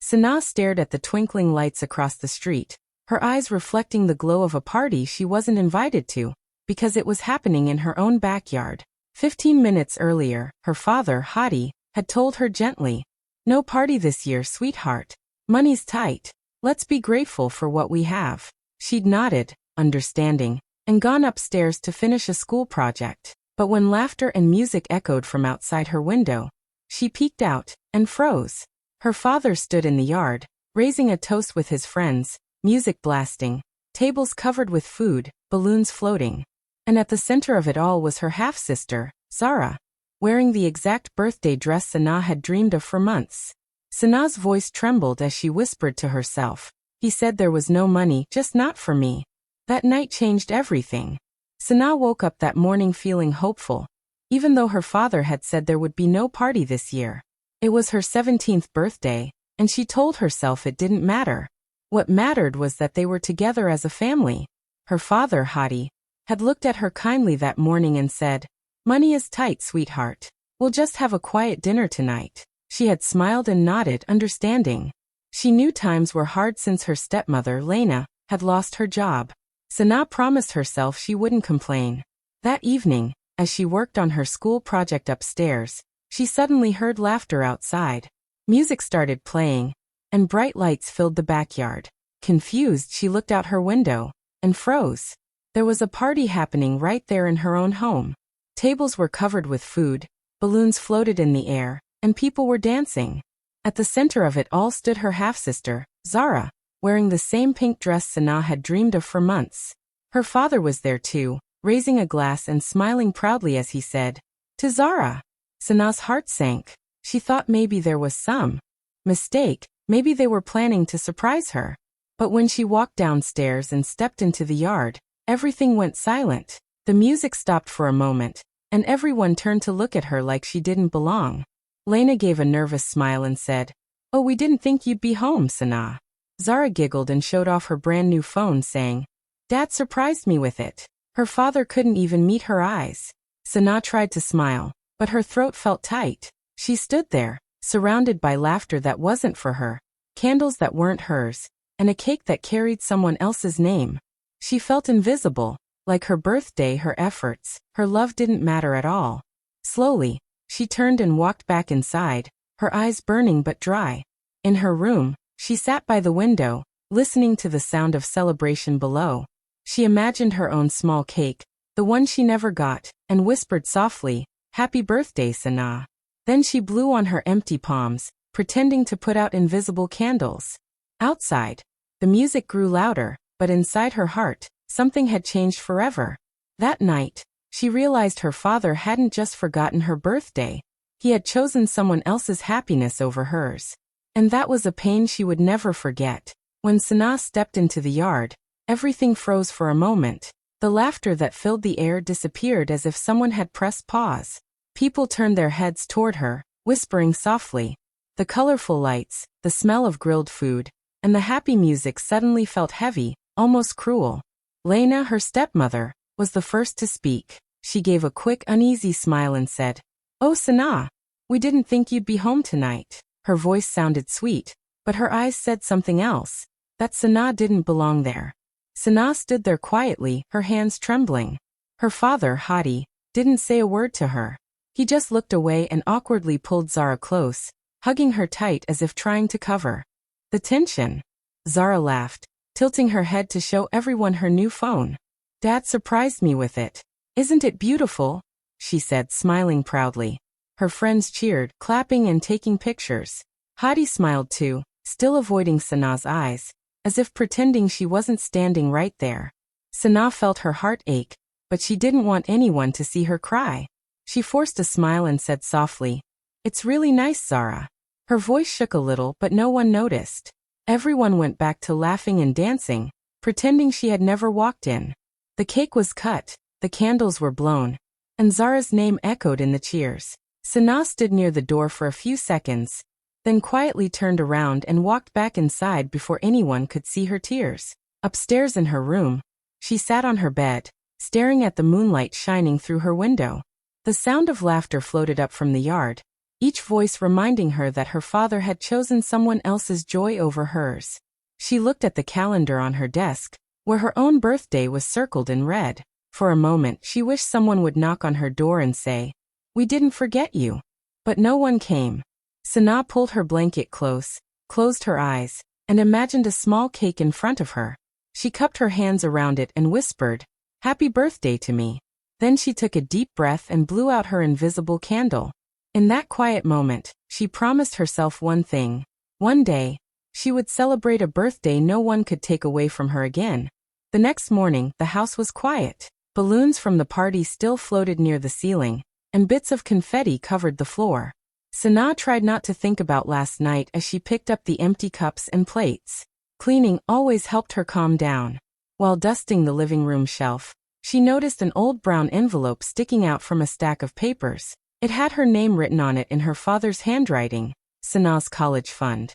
Sana stared at the twinkling lights across the street, her eyes reflecting the glow of a party she wasn't invited to, because it was happening in her own backyard. 15 minutes earlier, her father, Hadi, had told her gently, "No party this year, sweetheart. Money's tight. Let's be grateful for what we have." She'd nodded, understanding, and gone upstairs to finish a school project. But when laughter and music echoed from outside her window, she peeked out and froze. Her father stood in the yard, raising a toast with his friends, music blasting, tables covered with food, balloons floating. And at the center of it all was her half-sister, Zara, wearing the exact birthday dress Sana had dreamed of for months. Sana's voice trembled as she whispered to herself, "He said there was no money, just not for me." That night changed everything. Sana woke up that morning feeling hopeful, even though her father had said there would be no party this year. It was her 17th birthday, and she told herself it didn't matter. What mattered was that they were together as a family. Her father, Hadi, had looked at her kindly that morning and said, "Money is tight, sweetheart. We'll just have a quiet dinner tonight." She had smiled and nodded, understanding. She knew times were hard since her stepmother, Lena, had lost her job. Sana promised herself she wouldn't complain. That evening, as she worked on her school project upstairs, she suddenly heard laughter outside. Music started playing, and bright lights filled the backyard. Confused, she looked out her window and froze. There was a party happening right there in her own home. Tables were covered with food, balloons floated in the air, and people were dancing. At the center of it all stood her half-sister, Zara, wearing the same pink dress Sana had dreamed of for months. Her father was there too, raising a glass and smiling proudly as he said, "To Zara." Sana's heart sank. She thought maybe there was some mistake, maybe they were planning to surprise her. But when she walked downstairs and stepped into the yard, everything went silent. The music stopped for a moment, and everyone turned to look at her like she didn't belong. Lena gave a nervous smile and said, "Oh, we didn't think you'd be home, Sana." Zara giggled and showed off her brand new phone, saying, "Dad surprised me with it." Her father couldn't even meet her eyes. Sana tried to smile, but her throat felt tight. She stood there, surrounded by laughter that wasn't for her, candles that weren't hers, and a cake that carried someone else's name. She felt invisible, like her birthday, her efforts, her love didn't matter at all. Slowly, she turned and walked back inside, her eyes burning but dry. In her room, she sat by the window, listening to the sound of celebration below. She imagined her own small cake, the one she never got, and whispered softly, "Happy birthday, Sana." Then she blew on her empty palms, pretending to put out invisible candles. Outside, the music grew louder, but inside her heart, something had changed forever. That night, she realized her father hadn't just forgotten her birthday. He had chosen someone else's happiness over hers. And that was a pain she would never forget. When Sana stepped into the yard, everything froze for a moment. The laughter that filled the air disappeared as if someone had pressed pause. People turned their heads toward her, whispering softly. The colorful lights, the smell of grilled food, and the happy music suddenly felt heavy, almost cruel. Lena, her stepmother, was the first to speak. She gave a quick, uneasy smile and said, "Oh, Sana, we didn't think you'd be home tonight." Her voice sounded sweet, but her eyes said something else, that Sana didn't belong there. Sana stood there quietly, her hands trembling. Her father, Hadi, didn't say a word to her. He just looked away and awkwardly pulled Zara close, hugging her tight as if trying to cover the tension. Zara laughed, tilting her head to show everyone her new phone. "Dad surprised me with it. Isn't it beautiful?" she said, smiling proudly. Her friends cheered, clapping and taking pictures. Hadi smiled too, still avoiding Sana's eyes, as if pretending she wasn't standing right there. Sana felt her heart ache, but she didn't want anyone to see her cry. She forced a smile and said softly, "It's really nice, Zara." Her voice shook a little, but no one noticed. Everyone went back to laughing and dancing, pretending she had never walked in. The cake was cut, the candles were blown, and Zara's name echoed in the cheers. Sana stood near the door for a few seconds, then quietly turned around and walked back inside before anyone could see her tears. Upstairs in her room, she sat on her bed, staring at the moonlight shining through her window. The sound of laughter floated up from the yard, each voice reminding her that her father had chosen someone else's joy over hers. She looked at the calendar on her desk, where her own birthday was circled in red. For a moment, she wished someone would knock on her door and say, "We didn't forget you." But no one came. Sana pulled her blanket close, closed her eyes, and imagined a small cake in front of her. She cupped her hands around it and whispered, "Happy birthday to me." Then she took a deep breath and blew out her invisible candle. In that quiet moment, she promised herself one thing. One day, she would celebrate a birthday no one could take away from her again. The next morning, the house was quiet. Balloons from the party still floated near the ceiling, and bits of confetti covered the floor. Sana tried not to think about last night as she picked up the empty cups and plates. Cleaning always helped her calm down. While dusting the living room shelf, she noticed an old brown envelope sticking out from a stack of papers. It had her name written on it in her father's handwriting, Sana's college fund.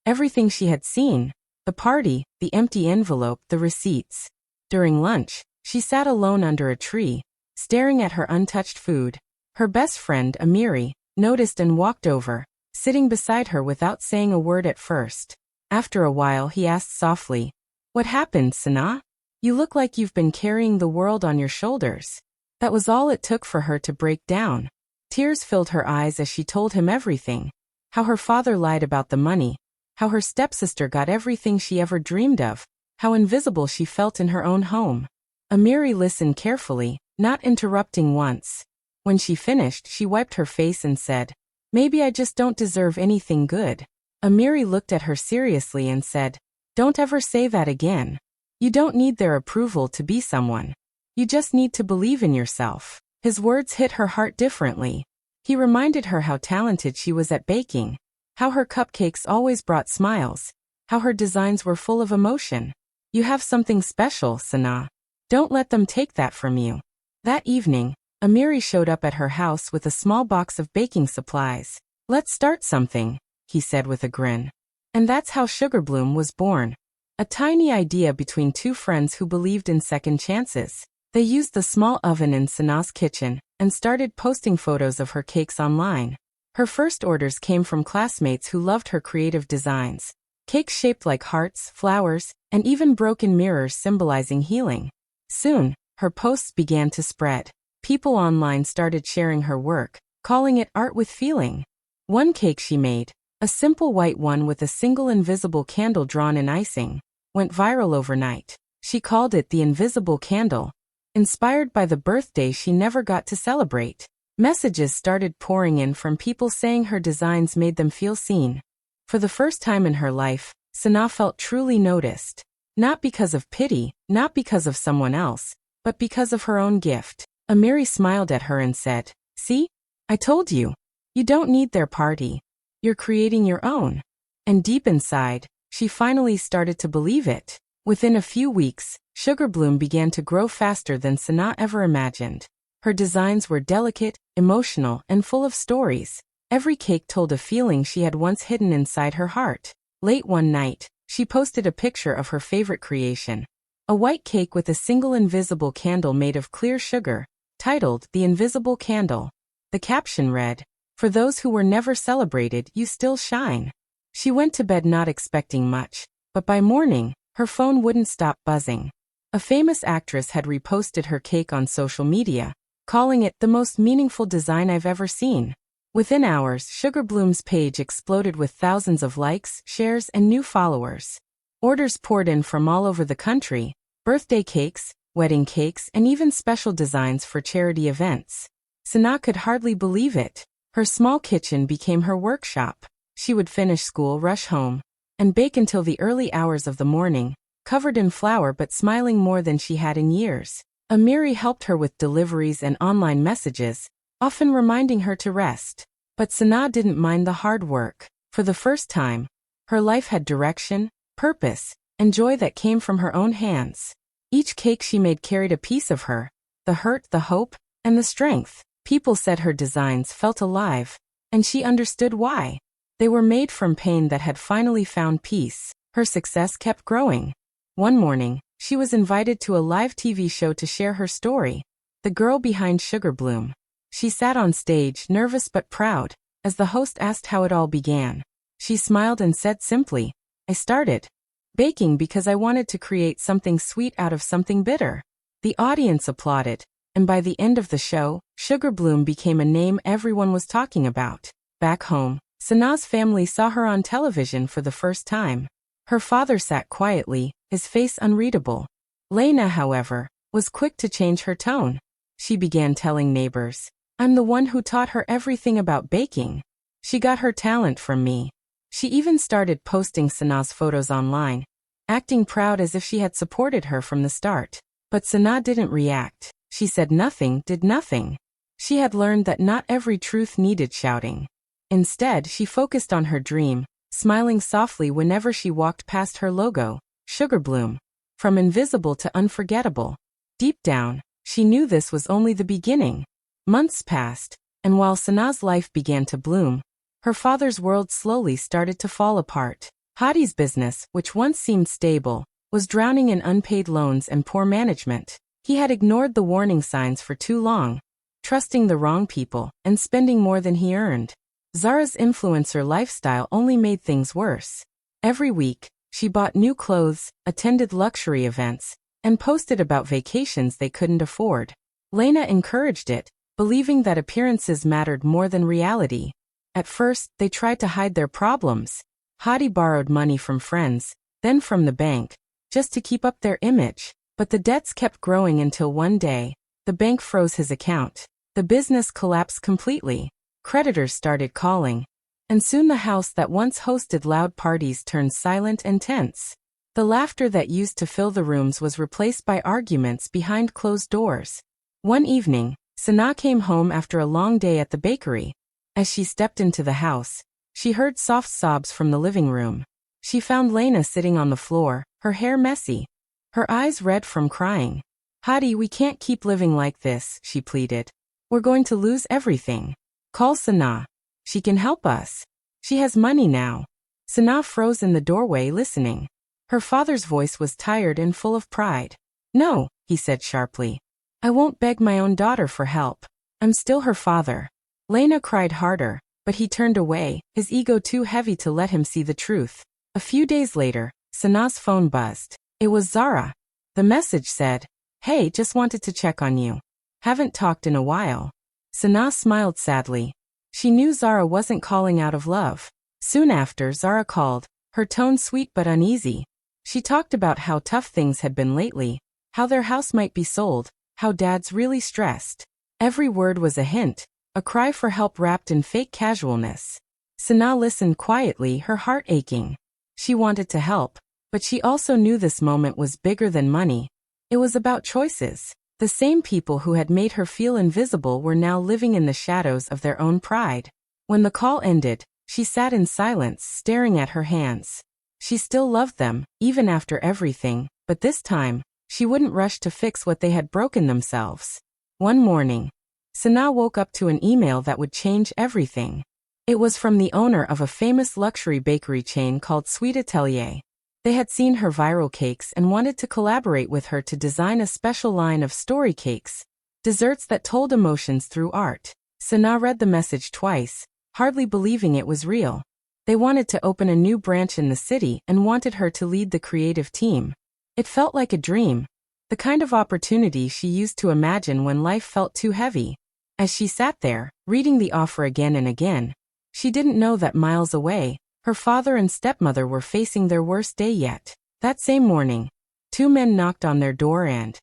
Everything she had seen, the party, the empty envelope, the receipts. During lunch, she sat alone under a tree, staring at her untouched food. Her best friend, Amiri, noticed and walked over, sitting beside her without saying a word at first. After a while he asked softly, "What happened, Sana? You look like you've been carrying the world on your shoulders." That was all it took for her to break down. Tears filled her eyes as she told him everything. How her father lied about the money, how her stepsister got everything she ever dreamed of, how invisible she felt in her own home. Amiri listened carefully, not interrupting once. When she finished, she wiped her face and said, "Maybe I just don't deserve anything good." Amiri looked at her seriously and said, "Don't ever say that again. You don't need their approval to be someone. You just need to believe in yourself." His words hit her heart differently. He reminded her how talented she was at baking, how her cupcakes always brought smiles, how her designs were full of emotion. "You have something special, Sana. Don't let them take that from you." That evening, Amiri showed up at her house with a small box of baking supplies. "Let's start something," he said with a grin. And that's how Sugar Bloom was born. A tiny idea between two friends who believed in second chances. They used the small oven in Sana's kitchen and started posting photos of her cakes online. Her first orders came from classmates who loved her creative designs. Cakes shaped like hearts, flowers, and even broken mirrors symbolizing healing. Soon, her posts began to spread. People online started sharing her work, calling it art with feeling. One cake she made, a simple white one with a single invisible candle drawn in icing, went viral overnight. She called it the Invisible Candle. Inspired by the birthday she never got to celebrate, messages started pouring in from people saying her designs made them feel seen. For the first time in her life, Sana felt truly noticed. Not because of pity, not because of someone else, but because of her own gift. Amiri smiled at her and said, "See? I told you. You don't need their party. You're creating your own." And deep inside, she finally started to believe it. Within a few weeks, Sugar Bloom began to grow faster than Sana ever imagined. Her designs were delicate, emotional, and full of stories. Every cake told a feeling she had once hidden inside her heart. Late one night, she posted a picture of her favorite creation. A white cake with a single invisible candle made of clear sugar, titled The Invisible Candle. The caption read, "For those who were never celebrated, you still shine." She went to bed not expecting much, but by morning, her phone wouldn't stop buzzing. A famous actress had reposted her cake on social media, calling it the most meaningful design I've ever seen. Within hours, Sugar Bloom's page exploded with thousands of likes, shares, and new followers. Orders poured in from all over the country, birthday cakes, wedding cakes, and even special designs for charity events. Sana could hardly believe it. Her small kitchen became her workshop. She would finish school, rush home, and bake until the early hours of the morning, covered in flour but smiling more than she had in years. Amiri helped her with deliveries and online messages, often reminding her to rest. But Sana didn't mind the hard work. For the first time, her life had direction, purpose, and joy that came from her own hands. Each cake she made carried a piece of her, the hurt, the hope, and the strength. People said her designs felt alive, and she understood why. They were made from pain that had finally found peace. Her success kept growing. One morning, she was invited to a live TV show to share her story, The Girl Behind Sugar Bloom. She sat on stage, nervous but proud, As the host asked how it all began, she smiled and said simply, "I started baking because I wanted to create something sweet out of something bitter." The audience applauded, and by the end of the show, Sugar Bloom became a name everyone was talking about. Back home, Sanaa's family saw her on television for the first time. Her father sat quietly, his face unreadable. Lena, however, was quick to change her tone. She began telling neighbors, "I'm the one who taught her everything about baking. She got her talent from me." She even started posting Sanaa's photos online, acting proud as if she had supported her from the start. But Sanaa didn't react. She said nothing, did nothing. She had learned that not every truth needed shouting. Instead, she focused on her dream, smiling softly whenever she walked past her logo, Sugar Bloom. From invisible to unforgettable. Deep down, she knew this was only the beginning. Months passed, and while Sanaa's life began to bloom, her father's world slowly started to fall apart. Hadi's business, which once seemed stable, was drowning in unpaid loans and poor management. He had ignored the warning signs for too long, trusting the wrong people and spending more than he earned. Zara's influencer lifestyle only made things worse. Every week, she bought new clothes, attended luxury events, and posted about vacations they couldn't afford. Lena encouraged it, believing that appearances mattered more than reality. At first, they tried to hide their problems. Hadi borrowed money from friends, then from the bank, just to keep up their image. But the debts kept growing until one day, the bank froze his account. The business collapsed completely. Creditors started calling, and soon the house that once hosted loud parties turned silent and tense. The laughter that used to fill the rooms was replaced by arguments behind closed doors. One evening, Sanaa came home after a long day at the bakery. As she stepped into the house, she heard soft sobs from the living room. She found Lena sitting on the floor, her hair messy, her eyes red from crying. "Hadi, we can't keep living like this," she pleaded. "We're going to lose everything. Call Sanaa. She can help us. She has money now." Sanaa froze in the doorway listening. Her father's voice was tired and full of pride. "No," he said sharply. "I won't beg my own daughter for help. I'm still her father." Lena cried harder, but he turned away, his ego too heavy to let him see the truth. A few days later, Sanaa's phone buzzed. It was Zara. The message said, "Hey, just wanted to check on you. Haven't talked in a while." Sanaa smiled sadly. She knew Zara wasn't calling out of love. Soon after, Zara called, her tone sweet but uneasy. She talked about how tough things had been lately, how their house might be sold, how Dad's really stressed. Every word was a hint, a cry for help wrapped in fake casualness. Sanaa listened quietly, her heart aching. She wanted to help, but she also knew this moment was bigger than money. It was about choices. The same people who had made her feel invisible were now living in the shadows of their own pride. When the call ended, she sat in silence, staring at her hands. She still loved them, even after everything, but this time, she wouldn't rush to fix what they had broken themselves. One morning, Sanaa woke up to an email that would change everything. It was from the owner of a famous luxury bakery chain called Sweet Atelier. They had seen her viral cakes and wanted to collaborate with her to design a special line of story cakes, desserts that told emotions through art. Sanaa read the message twice, hardly believing it was real. They wanted to open a new branch in the city and wanted her to lead the creative team. It felt like a dream, the kind of opportunity she used to imagine when life felt too heavy. As she sat there, reading the offer again and again, she didn't know that miles away, her father and stepmother were facing their worst day yet. That same morning, two men knocked on their door and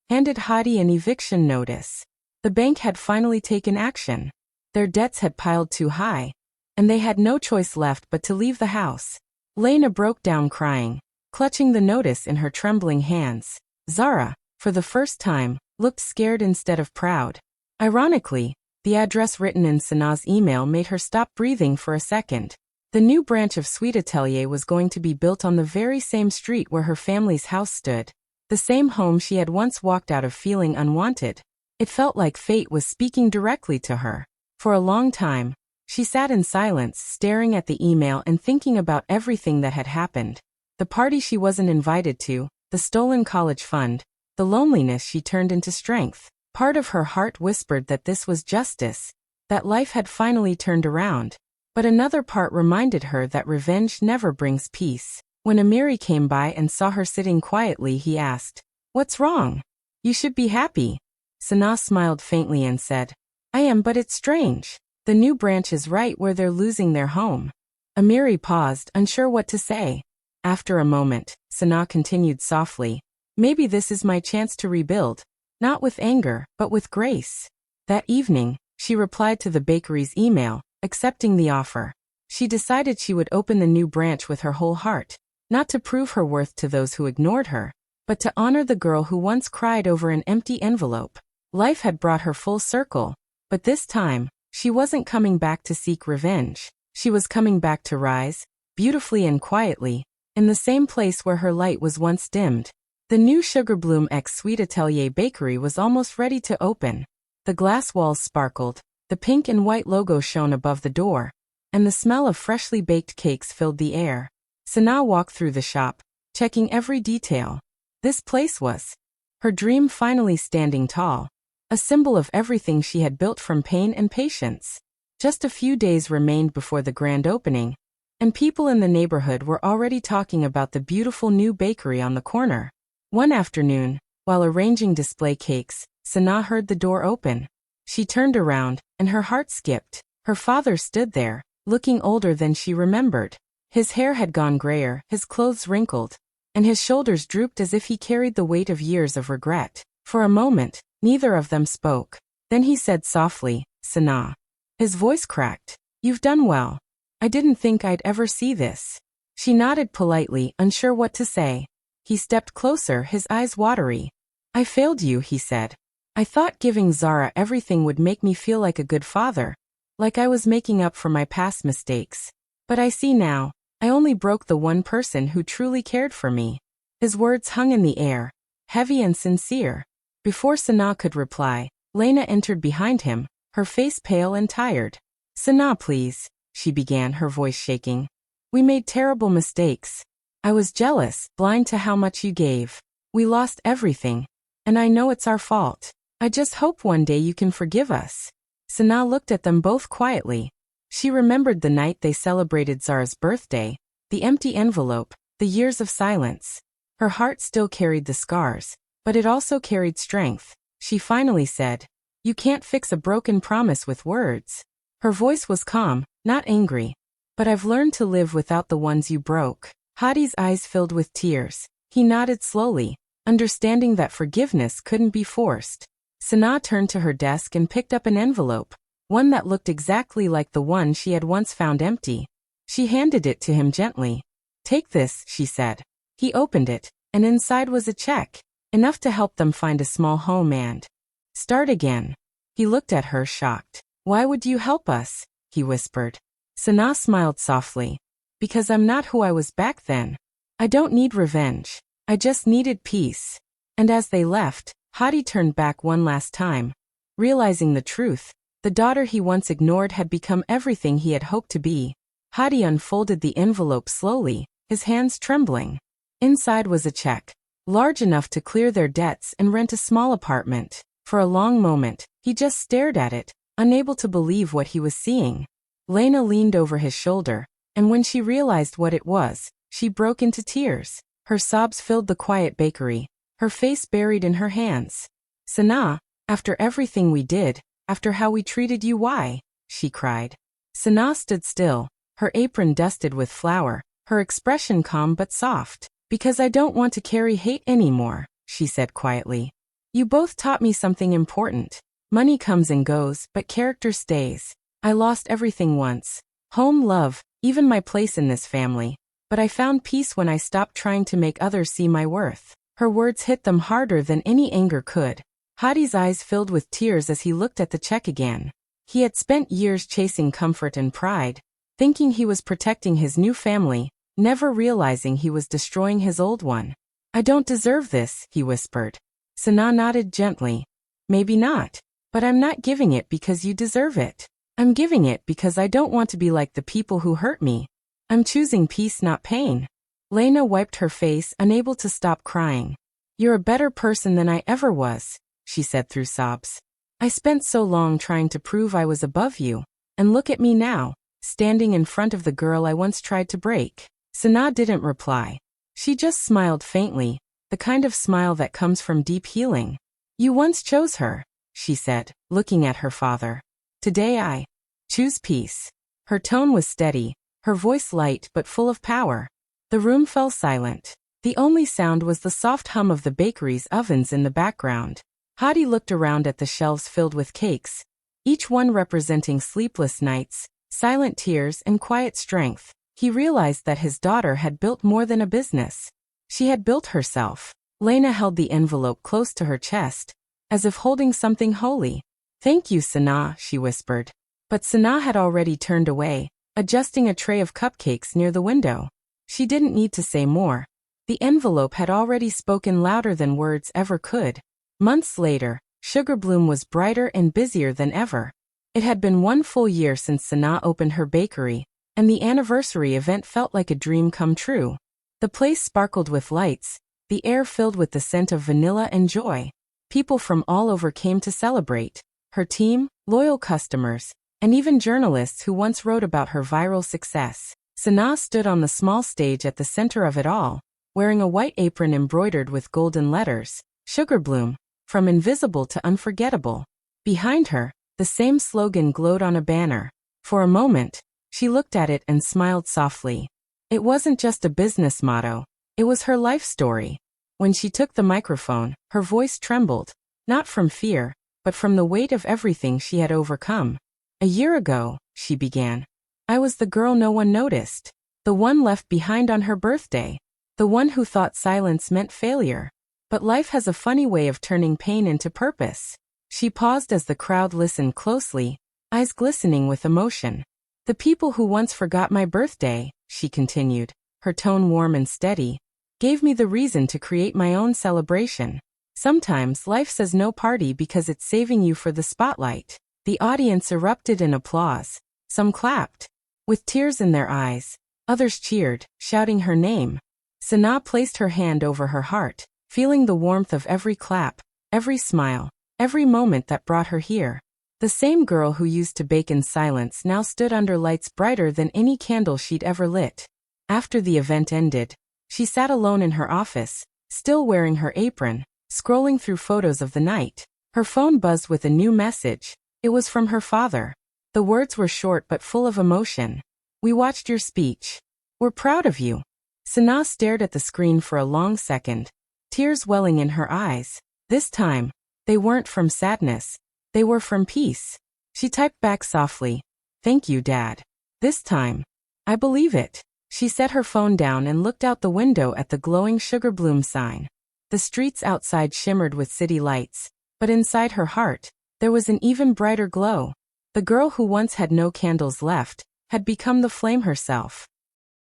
handed Hadi an eviction notice. The bank had finally taken action. Their debts had piled too high, and they had no choice left but to leave the house. Lena broke down crying, clutching the notice in her trembling hands. Zara, for the first time, looked scared instead of proud. Ironically, the address written in Sanaa's email made her stop breathing for a second. The new branch of Sweet Atelier was going to be built on the very same street where her family's house stood, the same home she had once walked out of feeling unwanted. It felt like fate was speaking directly to her. For a long time, she sat in silence, staring at the email and thinking about everything that had happened. The party she wasn't invited to, the stolen college fund, the loneliness she turned into strength. Part of her heart whispered that this was justice, that life had finally turned around. But another part reminded her that revenge never brings peace. When Amiri came by and saw her sitting quietly, he asked, "What's wrong? You should be happy." Sana smiled faintly and said, "I am, but it's strange. The new branch is right where they're losing their home." Amiri paused, unsure what to say. After a moment, Sana continued softly, "Maybe this is my chance to rebuild, not with anger, but with grace." That evening, she replied to the bakery's email, accepting the offer. She decided she would open the new branch with her whole heart, not to prove her worth to those who ignored her, but to honor the girl who once cried over an empty envelope. Life had brought her full circle, but this time, she wasn't coming back to seek revenge. She was coming back to rise, beautifully and quietly, in the same place where her light was once dimmed. The new Sugarbloom X Sweet Atelier bakery was almost ready to open. The glass walls sparkled, the pink and white logo shone above the door, and the smell of freshly baked cakes filled the air. Sana walked through the shop, checking every detail. This place was her dream finally standing tall, a symbol of everything she had built from pain and patience. Just a few days remained before the grand opening, and people in the neighborhood were already talking about the beautiful new bakery on the corner. One afternoon, while arranging display cakes, Sana heard the door open. She turned around, and her heart skipped. Her father stood there, looking older than she remembered. His hair had gone grayer, his clothes wrinkled, and his shoulders drooped as if he carried the weight of years of regret. For a moment, neither of them spoke. Then he said softly, "Sana." His voice cracked. "You've done well. I didn't think I'd ever see this." She nodded politely, unsure what to say. He stepped closer, his eyes watery. "I failed you," he said. "I thought giving Zara everything would make me feel like a good father, like I was making up for my past mistakes. But I see now, I only broke the one person who truly cared for me." His words hung in the air, heavy and sincere. Before Sana could reply, Lena entered behind him, her face pale and tired. "Sana, please," she began, her voice shaking. "We made terrible mistakes. I was jealous, blind to how much you gave. We lost everything, and I know it's our fault. I just hope one day you can forgive us." Sana looked at them both quietly. She remembered the night they celebrated Zara's birthday, the empty envelope, the years of silence. Her heart still carried the scars, but it also carried strength. She finally said, "You can't fix a broken promise with words." Her voice was calm, not angry. "But I've learned to live without the ones you broke." Hadi's eyes filled with tears. He nodded slowly, understanding that forgiveness couldn't be forced. Sana turned to her desk and picked up an envelope, one that looked exactly like the one she had once found empty. She handed it to him gently. "Take this," she said. He opened it, and inside was a check, enough to help them find a small home and start again. He looked at her, shocked. "Why would you help us?" he whispered. Sana smiled softly. "Because I'm not who I was back then. I don't need revenge. I just needed peace." And as they left, Hadi turned back one last time. Realizing the truth, the daughter he once ignored had become everything he had hoped to be. Hadi unfolded the envelope slowly, his hands trembling. Inside was a check, large enough to clear their debts and rent a small apartment. For a long moment, he just stared at it, unable to believe what he was seeing. Lena leaned over his shoulder, and when she realized what it was, she broke into tears. Her sobs filled the quiet bakery, her face buried in her hands. "Sana, after everything we did, after how we treated you, why?" she cried. Sana stood still, her apron dusted with flour, her expression calm but soft. "Because I don't want to carry hate anymore," she said quietly. "You both taught me something important. Money comes and goes, but character stays. I lost everything once. Home, love, even my place in this family. But I found peace when I stopped trying to make others see my worth." Her words hit them harder than any anger could. Hadi's eyes filled with tears as he looked at the check again. He had spent years chasing comfort and pride, thinking he was protecting his new family, never realizing he was destroying his old one. "I don't deserve this," he whispered. Sana nodded gently. "Maybe not, but I'm not giving it because you deserve it. I'm giving it because I don't want to be like the people who hurt me. I'm choosing peace, not pain." Lena wiped her face, unable to stop crying. "You're a better person than I ever was," she said through sobs. I spent so long trying to prove I was above you, and look at me now, standing in front of the girl I once tried to break. Sana didn't reply. She just smiled faintly, the kind of smile that comes from deep healing. You once chose her, she said, looking at her father. Today I choose peace. Her tone was steady, her voice light but full of power. The room fell silent. The only sound was the soft hum of the bakery's ovens in the background. Hadi looked around at the shelves filled with cakes, each one representing sleepless nights, silent tears, and quiet strength. He realized that his daughter had built more than a business. She had built herself. Lena held the envelope close to her chest, as if holding something holy. Thank you, Sana, she whispered. But Sana had already turned away, adjusting a tray of cupcakes near the window. She didn't need to say more. The envelope had already spoken louder than words ever could. Months later, Sugar Bloom was brighter and busier than ever. It had been 1 full year since Sana opened her bakery, and the anniversary event felt like a dream come true. The place sparkled with lights, the air filled with the scent of vanilla and joy. People from all over came to celebrate. Her team, loyal customers, and even journalists who once wrote about her viral success. Sana stood on the small stage at the center of it all, wearing a white apron embroidered with golden letters, Sugar Bloom, from invisible to unforgettable. Behind her, the same slogan glowed on a banner. For a moment, she looked at it and smiled softly. It wasn't just a business motto, it was her life story. When she took the microphone, her voice trembled, not from fear, but from the weight of everything she had overcome. A year ago, she began, I was the girl no one noticed, the one left behind on her birthday, the one who thought silence meant failure. But life has a funny way of turning pain into purpose. She paused as the crowd listened closely, eyes glistening with emotion. The people who once forgot my birthday, she continued, her tone warm and steady, gave me the reason to create my own celebration. Sometimes life says no party because it's saving you for the spotlight. The audience erupted in applause. Some clapped, with tears in their eyes. Others cheered, shouting her name. Sana placed her hand over her heart, feeling the warmth of every clap, every smile, every moment that brought her here. The same girl who used to bake in silence now stood under lights brighter than any candle she'd ever lit. After the event ended, she sat alone in her office, still wearing her apron, scrolling through photos of the night. Her phone buzzed with a new message. It was from her father. The words were short but full of emotion. We watched your speech. We're proud of you. Sana stared at the screen for a long second, tears welling in her eyes. This time, they weren't from sadness. They were from peace. She typed back softly, Thank you, Dad. This time, I believe it. She set her phone down and looked out the window at the glowing Sugar Bloom sign. The streets outside shimmered with city lights, but inside her heart, there was an even brighter glow. The girl who once had no candles left had become the flame herself.